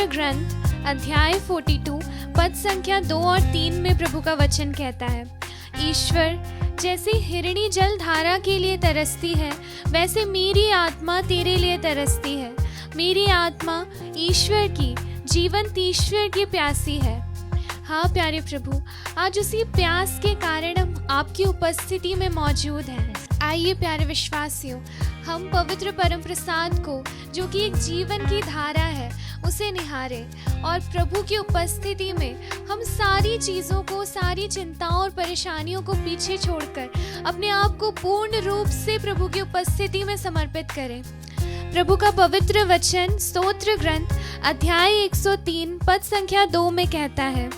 स्तोत्र ग्रंथ अध्याय 42 पद संख्या 2 और 3 में प्रभु का वचन कहता है, ईश्वर, जैसे हिरणी जल धारा के लिए तरसती है, वैसे मेरी आत्मा तेरे लिए तरसती है। मेरी आत्मा ईश्वर की, जीवंत ईश्वर की प्यासी है। हाँ प्यारे प्रभु, आज उसी प्यास के कारण हम आपकी उपस्थिति में मौजूद हैं। आइए प्यारे विश्वासियों, हम पवित्र परम प्रसाद को, जो कि एक जीवन की धारा है, उसे निहारें और प्रभु की उपस्थिति में हम सारी चीज़ों को, सारी चिंताओं और परेशानियों को पीछे छोड़कर अपने आप को पूर्ण रूप से प्रभु की उपस्थिति में समर्पित करें। प्रभु का पवित्र वचन स्तोत्र ग्रंथ अध्याय 103 पद संख्या 2 में कहता है,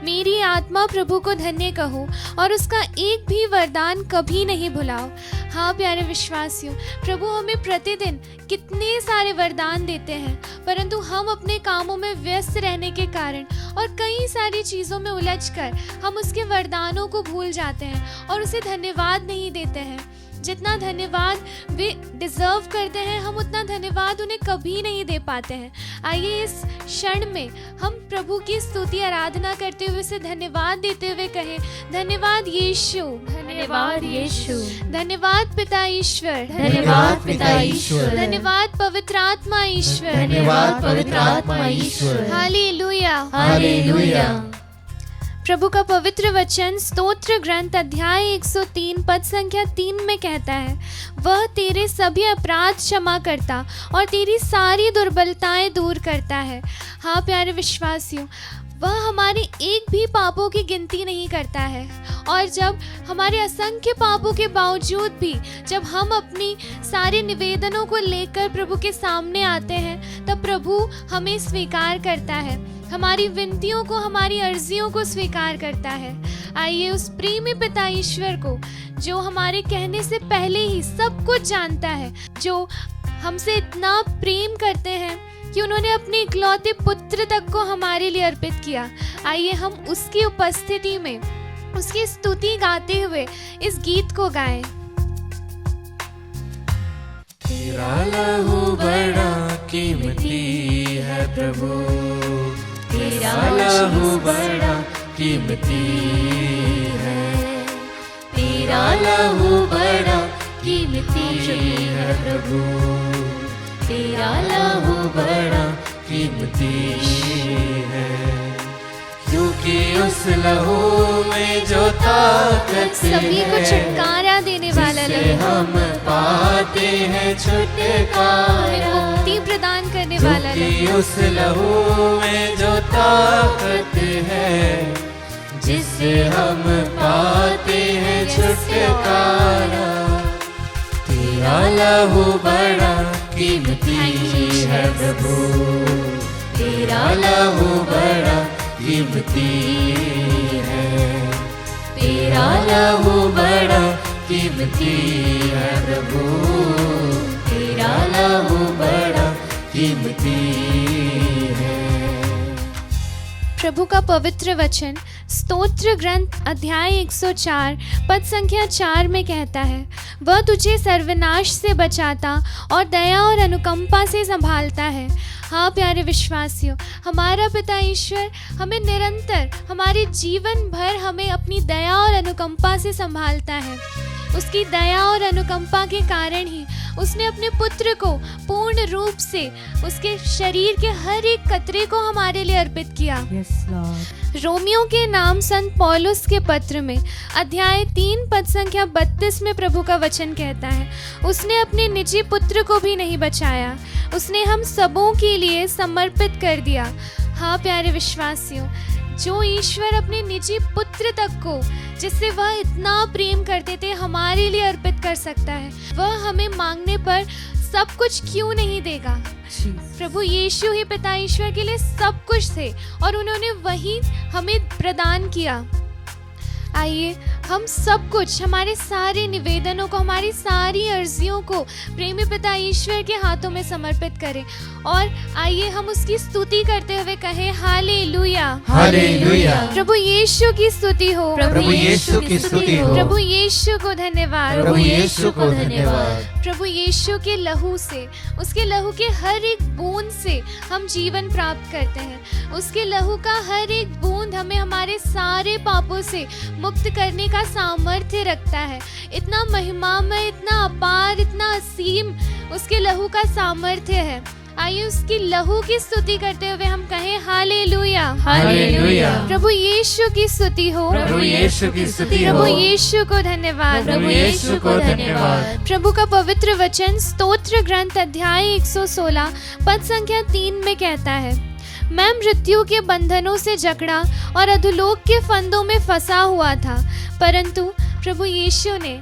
मेरी आत्मा प्रभु को धन्य कहो और उसका एक भी वरदान कभी नहीं भुलाओ। हाँ प्यारे विश्वासियों, प्रभु हमें प्रतिदिन कितने सारे वरदान देते हैं, परंतु हम अपने कामों में व्यस्त रहने के कारण और कई सारी चीज़ों में उलझकर हम उसके वरदानों को भूल जाते हैं और उसे धन्यवाद नहीं देते हैं। जितना धन्यवाद वे डिज़र्व करते हैं, हम उतना धन्यवाद उन्हें कभी नहीं दे पाते हैं। आइए इस क्षण में हम प्रभु की स्तुति आराधना करते हुए उसे धन्यवाद देते हुए कहें, धन्यवाद यीशु, धन्यवाद यीशु, धन्यवाद पिता ईश्वर, धन्यवाद पिता ईश्वर, धन्यवाद पवित्र आत्मा ईश्वर, धन्यवाद पवित्र आत्मा ईश्वर। Hallelujah, hallelujah. प्रभु का पवित्र वचन स्तोत्र ग्रंथ अध्याय 103 पद संख्या 3 में कहता है, वह तेरे सभी अपराध क्षमा करता और तेरी सारी दुर्बलताएं दूर करता है। हाँ प्यारे विश्वासियों, वह हमारे एक भी पापों की गिनती नहीं करता है और जब हमारे असंख्य पापों के बावजूद भी जब हम अपनी सारे निवेदनों को लेकर प्रभु के सामने आते हैं, तब प्रभु हमें स्वीकार करता है, हमारी विनतियों को, हमारी अर्जियों को स्वीकार करता है। आइए उस प्रेमी पिता ईश्वर को, जो हमारे कहने से पहले ही सब कुछ जानता है, जो हमसे इतना प्रेम करते हैं कि उन्होंने अपने इकलौते पुत्र तक को हमारे लिए अर्पित किया, आइए हम उसकी उपस्थिति में उसकी स्तुति गाते हुए इस गीत को गाएं। तेरा लहू बड़ा कीमती है प्रभु, तेरा लहू बड़ा कीमती है, तेरा लहू बड़ा कीमती है प्रभु, तेरा लहू बड़ा कीमती है, क्योंकि उस लहू में जो ताकत सभी को है, छुटकारा देने वाला जिससे लहू, हम पाते हैं छुटकारा, मुक्ति प्रदान करने वाला क्योंकि लहू, उस लहू में जो ताकत है, जिससे हम पाते हैं छुटकारा, तेरा लहू बड़ा कीमती है प्रभु, तेरा लहू बड़ा कीमती है, तेरा लहू बड़ा कीमती है प्रभु, तेरा लहू बड़ा कीमती है। प्रभु का पवित्र वचन स्तोत्र ग्रंथ अध्याय 104 पद संख्या 4 में कहता है, वह तुझे सर्वनाश से बचाता और दया और अनुकंपा से संभालता है। हाँ प्यारे विश्वासियों, हमारा पिता ईश्वर हमें निरंतर, हमारे जीवन भर हमें अपनी दया और अनुकंपा से संभालता है। उसकी दया और अनुकंपा के कारण ही उसने अपने पुत्र को पूर्ण रूप से उसके शरीर के हर एक कतरे को हमारे लिए अर्पित किया। रोमियो के नाम संत पौलुस के पत्र में अध्याय 3 पद संख्या 32 में प्रभु का वचन कहता है, उसने अपने निजी पुत्र को भी नहीं बचाया, उसने हम सबों के लिए समर्पित कर दिया। हाँ प्यारे विश्वासियों, जो ईश्वर अपने निजी पुत्र तक को, जिससे वह इतना प्रेम करते थे, हमारे लिए अर्पित कर सकता है, वह हमें मांगने पर सब कुछ क्यों नहीं देगा। प्रभु यीशु ही पिता ईश्वर के लिए सब कुछ थे और उन्होंने वही हमें प्रदान किया। आइए हम सब कुछ, हमारे सारे निवेदनों को, हमारी सारी अर्जियों को प्रेमी पिता ईश्वर के हाथों में समर्पित करें। और आइए हम उसकी स्तुति करते हुए कहें हालेलुया, हालेलुया। प्रभु यीशु की स्तुति हो, प्रभु यीशु की स्तुति हो। प्रभु यीशु को धन्यवाद, प्रभु यीशु को धन्यवाद। प्रभु यीशु के लहू से, उसके लहू के हर एक बूंद से हम जीवन प्राप्त करते हैं। उसके लहू का हर एक बूंद हमें हमारे सारे पापों से मुक्त करने का सामर्थ्य रखता है। इतना महिमामय, इतना अपार, इतना असीम उसके लहू का सामर्थ्य है। आइए उसकी लहू की स्तुति करते हुए हम कहें हालेलुया, हालेलुया। प्रभु यीशु की स्तुति हो, प्रभु यीशु की स्तुति हो। प्रभु यीशु को धन्यवाद, प्रभु यीशु को धन्यवाद। प्रभु का पवित्र वचन स्तोत्र ग्रंथ अध्याय 116 पद संख्या 3 में कहता है, मैं मृत्यु के बंधनों से जकड़ा और अधोलोक के फंदों में फंसा हुआ था, परंतु प्रभु यीशु ने,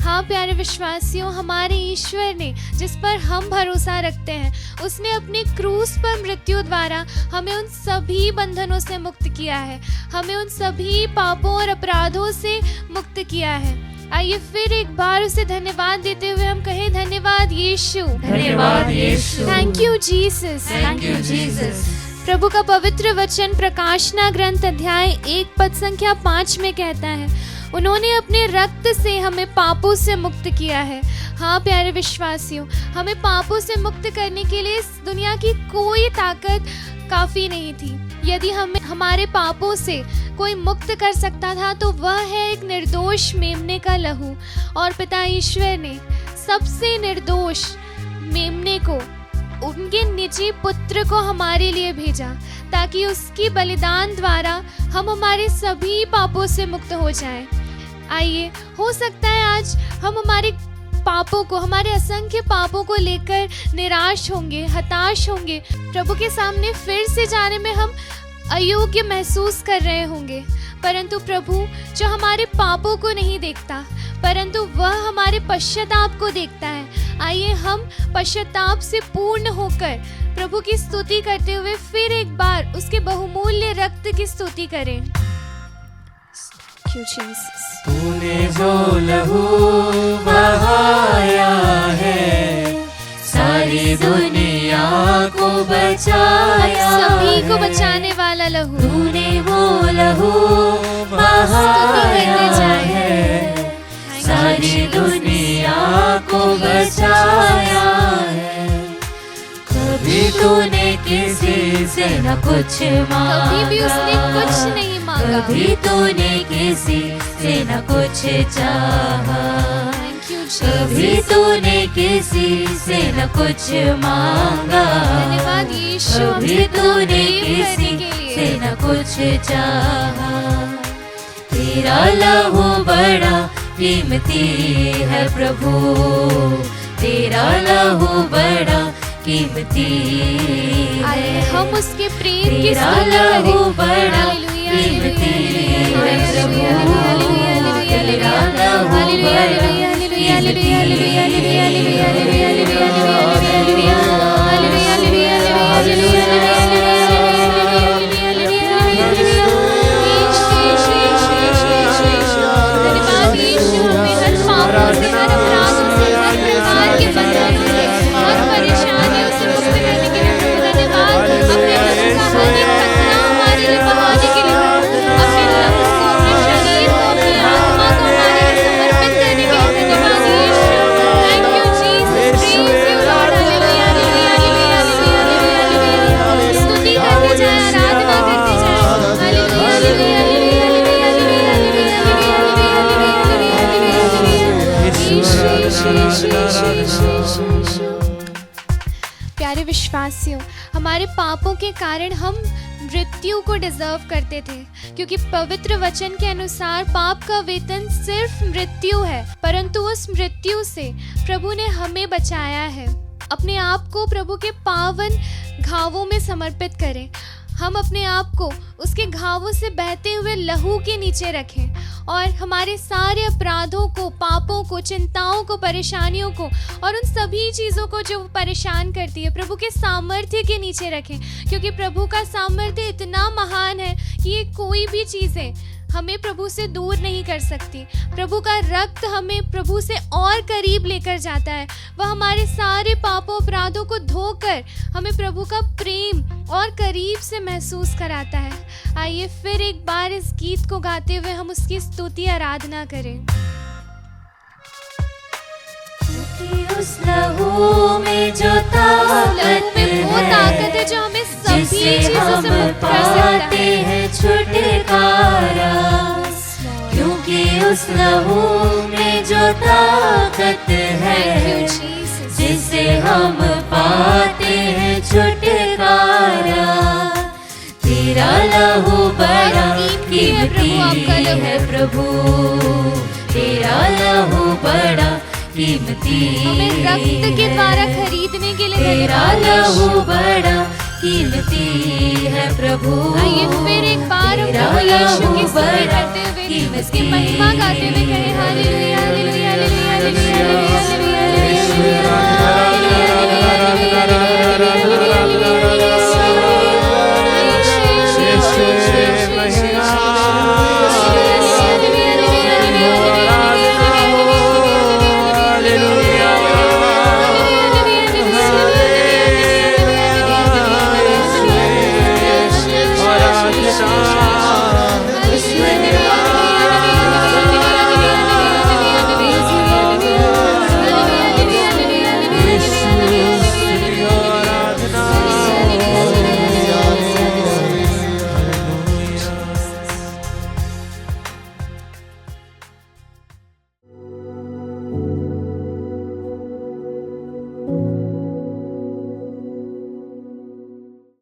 हाँ प्यारे विश्वासियों, हमारे ईश्वर ने जिस पर हम भरोसा रखते हैं, उसने अपने क्रूस पर मृत्यु द्वारा हमें उन सभी बंधनों से मुक्त किया है, हमें उन सभी पापों और अपराधों से मुक्त किया है। आइए फिर एक बार उसे धन्यवाद देते हुए हम कहें धन्यवाद यीशु, धन्यवाद यीशु। Thank you Jesus, thank you Jesus. प्रभु का पवित्र वचन प्रकाशना ग्रंथ अध्याय 1 पद संख्या 5 में कहता है, उन्होंने अपने रक्त से हमें पापों से मुक्त किया है। हाँ प्यारे विश्वासियों, हमें पापों से मुक्त करने के लिए इस दुनिया की कोई ताकत काफी नहीं थी। यदि हमें हमारे पापों से कोई मुक्त कर सकता था तो वह है एक निर्दोष मेमने का लहू। और पिता ईश्वर ने सबसे निर्दोष मेमने को, उनके निजी पुत्र को हमारे लिए भेजा, ताकि उसकी बलिदान द्वारा हम हमारे सभी पापों से मुक्त हो जाएं। आइए, हो सकता है आज हम हमारे पापों को, हमारे असंख्य पापों को लेकर निराश होंगे, हताश होंगे, प्रभु के सामने फिर से जाने में हम अयोग्य महसूस कर रहे होंगे, परंतु प्रभु जो हमारे पापों को नहीं देखता, परंतु वह हमारे पश्चाताप को देखता है। आइए हम पश्चाताप से पूर्ण होकर प्रभु की स्तुति करते हुए फिर एक बार उसके बहुमूल्य रक्त की स्तुति करें। तूने जो लहू बहाया है, सारी दुनिया को बचाया, सभी को बचाने वाला लहू, तूने वो लहू बहाया है, सारी दुनिया को बचाया है। कभी तूने किसी से न कुछ मांगा, कभी भी उसने कुछ नहीं मांगा, कभी तूने किसी से न कुछ चाहा, कभी तूने किसी से न कुछ मांगा, धन्यवाद यीशु, कभी तूने किसी से न कुछ चाहा। तेरा लहू बड़ा कीमती है प्रभु, तेरा लहू बड़ा कीमती है। हम उसके प्रेम की तेरा लहू बड़ा कीमती है प्रभु, तेरा लहू बड़ा कीमती प्यारे विश्वासियों, हमारे पापों के कारण हम मृत्यु को डिजर्व करते थे, क्योंकि पवित्र वचन के अनुसार पाप का वेतन सिर्फ मृत्यु है, परंतु उस मृत्यु से प्रभु ने हमें बचाया है। अपने आप को प्रभु के पावन घावों में समर्पित करें। हम अपने आप को उसके घावों से बहते हुए लहू के नीचे रखें और हमारे सारे अपराधों को, पापों को, चिंताओं को, परेशानियों को और उन सभी चीज़ों को जो परेशान करती है प्रभु के सामर्थ्य के नीचे रखें, क्योंकि प्रभु का सामर्थ्य इतना महान है कि ये कोई भी चीज़ें हमें प्रभु से दूर नहीं कर सकती। प्रभु का रक्त हमें प्रभु से और करीब लेकर जाता है। वह हमारे सारे पापों अपराधों को धोकर हमें प्रभु का प्रेम और करीब से महसूस कराता है। आइए फिर एक बार इस गीत को गाते हुए हम उसकी स्तुति आराधना करें। उस लहू में जो ताकत में वो ताकत है जो हमें सभी चीजों से मुक्त कर सकता है। हैं छुटकारा, क्योंकि उस लहू में जो ताकत है Thank you, Jesus. जिसे हम पाते हैं छुटकारा। तेरा लहू बड़ा कीमती है प्रभु, तेरा लहू बड़ा कीमती हमें रक्त के द्वारा खरीदने के लिए तेरा लहू बड़ा कीमती है प्रभु। आइए फिर एक बार हम प्रभु यीशु की स्तुति करते हुए, इसकी महिमा गाते हुए कहें हालेलुया।